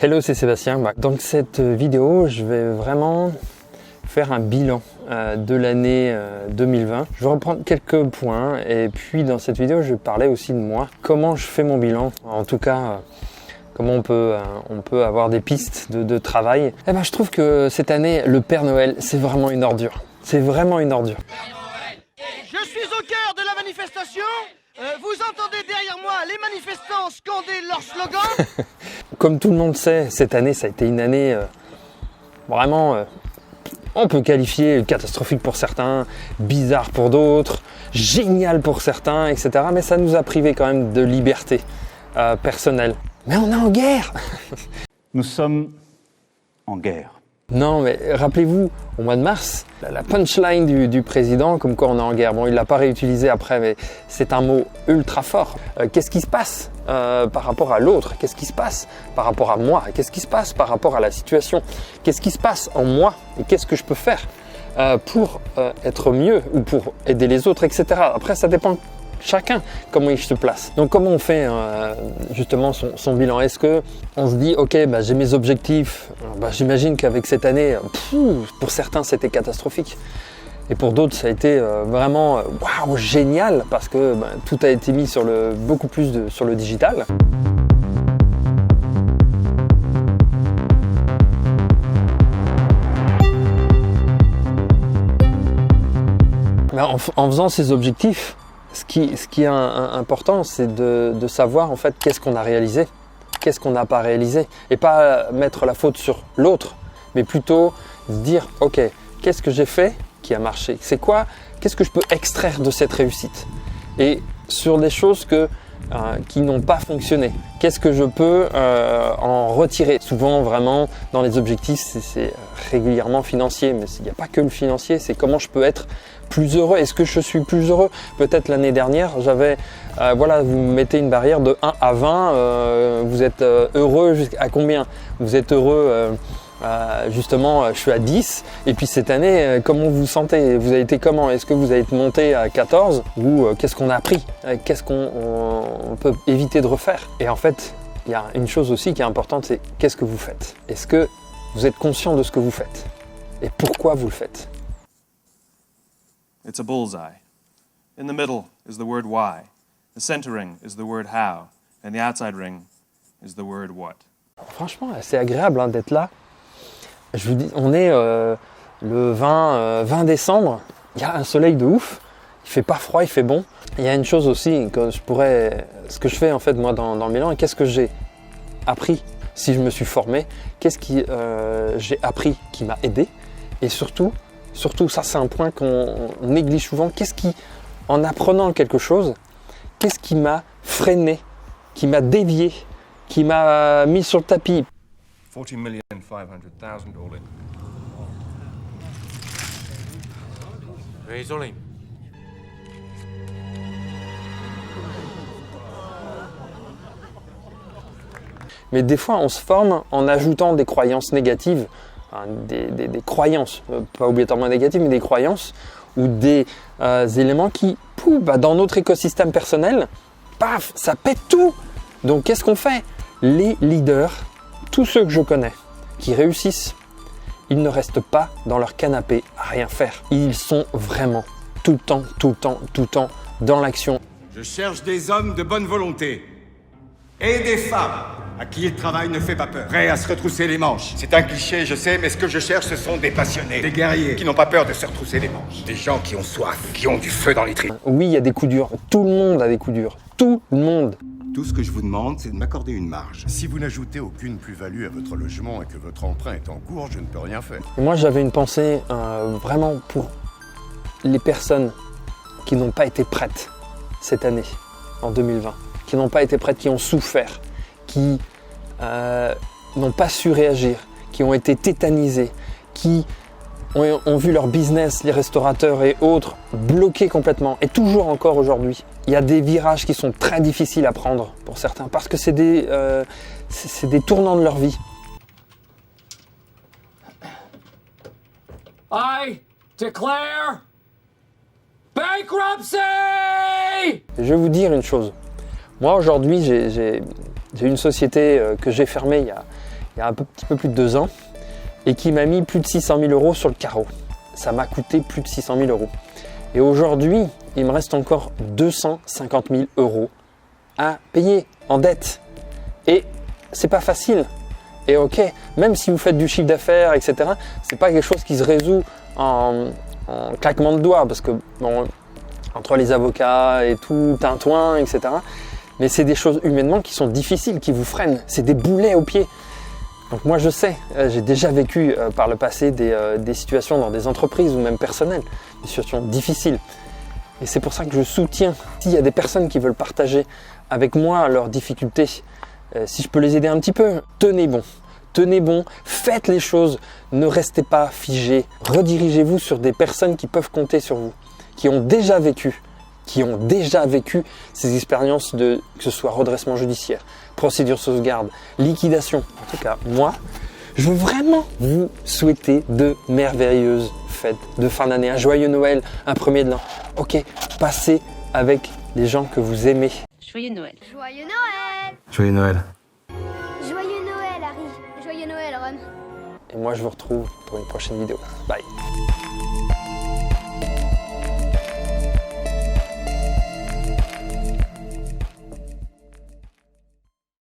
Hello, c'est Sébastien. Dans cette vidéo, je vais vraiment faire un bilan de l'année 2020. Je vais reprendre quelques points et puis dans cette vidéo, je vais parler aussi de moi. Comment je fais mon bilan, en tout cas, comment on peut avoir des pistes de travail. Je trouve que cette année, le Père Noël, c'est vraiment une ordure. C'est vraiment une ordure. Je suis au cœur de la manifestation. Vous entendez derrière moi les manifestants scander leur slogan. Comme tout le monde sait, cette année, ça a été une année vraiment, on peut qualifier catastrophique pour certains, bizarre pour d'autres, génial pour certains, etc. Mais ça nous a privé quand même de liberté personnelle. Mais on est en guerre. Nous sommes en guerre. Non, mais rappelez-vous, au mois de mars, la punchline du président, comme quoi on est en guerre. Bon, il ne l'a pas réutilisé après, mais c'est un mot ultra fort. Qu'est-ce qui se passe par rapport à l'autre? Qu'est-ce qui se passe par rapport à moi? Qu'est-ce qui se passe par rapport à la situation? Qu'est-ce qui se passe en moi? Et qu'est-ce que je peux faire pour être mieux ou pour aider les autres, etc. Après, ça dépend chacun comment il se place. Donc comment on fait justement son bilan? Est-ce que on se dit ok, j'ai mes objectifs, j'imagine qu'avec cette année, pour certains c'était catastrophique et pour d'autres ça a été vraiment waouh, génial parce que tout a été mis sur beaucoup plus sur le digital. En faisant ces objectifs, ce qui est important, c'est de savoir en fait qu'est-ce qu'on a réalisé, qu'est-ce qu'on n'a pas réalisé, et pas mettre la faute sur l'autre, mais plutôt se dire ok, qu'est-ce que j'ai fait qui a marché, qu'est-ce que je peux extraire de cette réussite, et sur des choses qui n'ont pas fonctionné, qu'est-ce que je peux en retirer. Souvent vraiment dans les objectifs c'est régulièrement financier, mais il n'y a pas que le financier, c'est comment je peux être plus heureux. Est-ce que je suis plus heureux? Peut-être l'année dernière, j'avais, vous mettez une barrière de 1 à 20, vous êtes heureux jusqu'à combien? Vous êtes heureux, justement, je suis à 10, et puis cette année, comment vous vous sentez? Vous avez été comment? Est-ce que vous avez monté à 14? Ou qu'est-ce qu'on a appris? Qu'est-ce qu'on peut éviter de refaire? Et en fait, il y a une chose aussi qui est importante, c'est qu'est-ce que vous faites? Est-ce que vous êtes conscient de ce que vous faites? Et pourquoi vous le faites? It's a bullseye. In the middle is the word why. The center ring is the word how. And the outside ring is the word what. Franchement, c'est agréable d'être là. Je vous dis, on est le 20 décembre. Il y a un soleil de ouf. Il fait pas froid, il fait bon. Il y a une chose aussi que ce que je fais en fait moi dans le bilan, et qu'est-ce que j'ai appris si je me suis formé, qu'est-ce que j'ai appris qui m'a aidé, et surtout, ça c'est un point qu'on néglige souvent, en apprenant quelque chose, qu'est-ce qui m'a freiné, qui m'a dévié, qui m'a mis sur le tapis. 40,500,000 all in. Raise all in. Mais des fois on se forme en ajoutant des croyances négatives, des croyances, pas obligatoirement négatives, mais des croyances ou des éléments qui, dans notre écosystème personnel, paf, ça pète tout. Donc qu'est-ce qu'on fait? Les leaders, tous ceux que je connais, qui réussissent, ils ne restent pas dans leur canapé à rien faire. Ils sont vraiment tout le temps dans l'action. Je cherche des hommes de bonne volonté et des femmes à qui le travail ne fait pas peur, prêts à se retrousser les manches. C'est un cliché, je sais, mais ce que je cherche, ce sont des passionnés, des guerriers qui n'ont pas peur de se retrousser les manches, des gens qui ont soif, qui ont du feu dans les tripes. Oui, il y a des coups durs. Tout le monde a des coups durs. Tout le monde. Tout ce que je vous demande, c'est de m'accorder une marge. Si vous n'ajoutez aucune plus-value à votre logement et que votre emprunt est en cours, je ne peux rien faire. Et moi, j'avais une pensée vraiment pour les personnes qui n'ont pas été prêtes cette année, en 2020, qui n'ont pas été prêtes, qui ont souffert, qui n'ont pas su réagir, qui ont été tétanisés, qui ont vu leur business, les restaurateurs et autres, bloqués complètement. Et toujours encore aujourd'hui, il y a des virages qui sont très difficiles à prendre pour certains, parce que c'est des tournants de leur vie. I declare bankruptcy! Je vais vous dire une chose. Moi aujourd'hui, j'ai une société que j'ai fermée il y a un petit peu plus de 2 ans, et qui m'a mis plus de 600 000 € sur le carreau. Ça m'a coûté plus de 600 000 €. Et aujourd'hui, il me reste encore 250 000 € à payer en dette. Et c'est pas facile. Et ok, même si vous faites du chiffre d'affaires, etc., c'est pas quelque chose qui se résout en claquement de doigts, parce que bon, entre les avocats et tout, tintouin, etc., mais c'est des choses humainement qui sont difficiles, qui vous freinent. C'est des boulets aux pieds. Donc moi je sais, j'ai déjà vécu par le passé des situations dans des entreprises ou même personnelles, des situations difficiles. Et c'est pour ça que je soutiens, s'il y a des personnes qui veulent partager avec moi leurs difficultés, si je peux les aider un petit peu, tenez bon, faites les choses, ne restez pas figés, redirigez-vous sur des personnes qui peuvent compter sur vous, qui ont déjà vécu ces expériences que ce soit redressement judiciaire, procédure sauvegarde, liquidation. En tout cas, moi, je veux vraiment vous souhaiter de merveilleuses fêtes de fin d'année, un joyeux Noël, un premier de l'an. Ok, passez avec les gens que vous aimez. Joyeux Noël. Joyeux Noël. Joyeux Noël. Joyeux Noël, Harry. Joyeux Noël, Ron. Et moi, je vous retrouve pour une prochaine vidéo. Bye.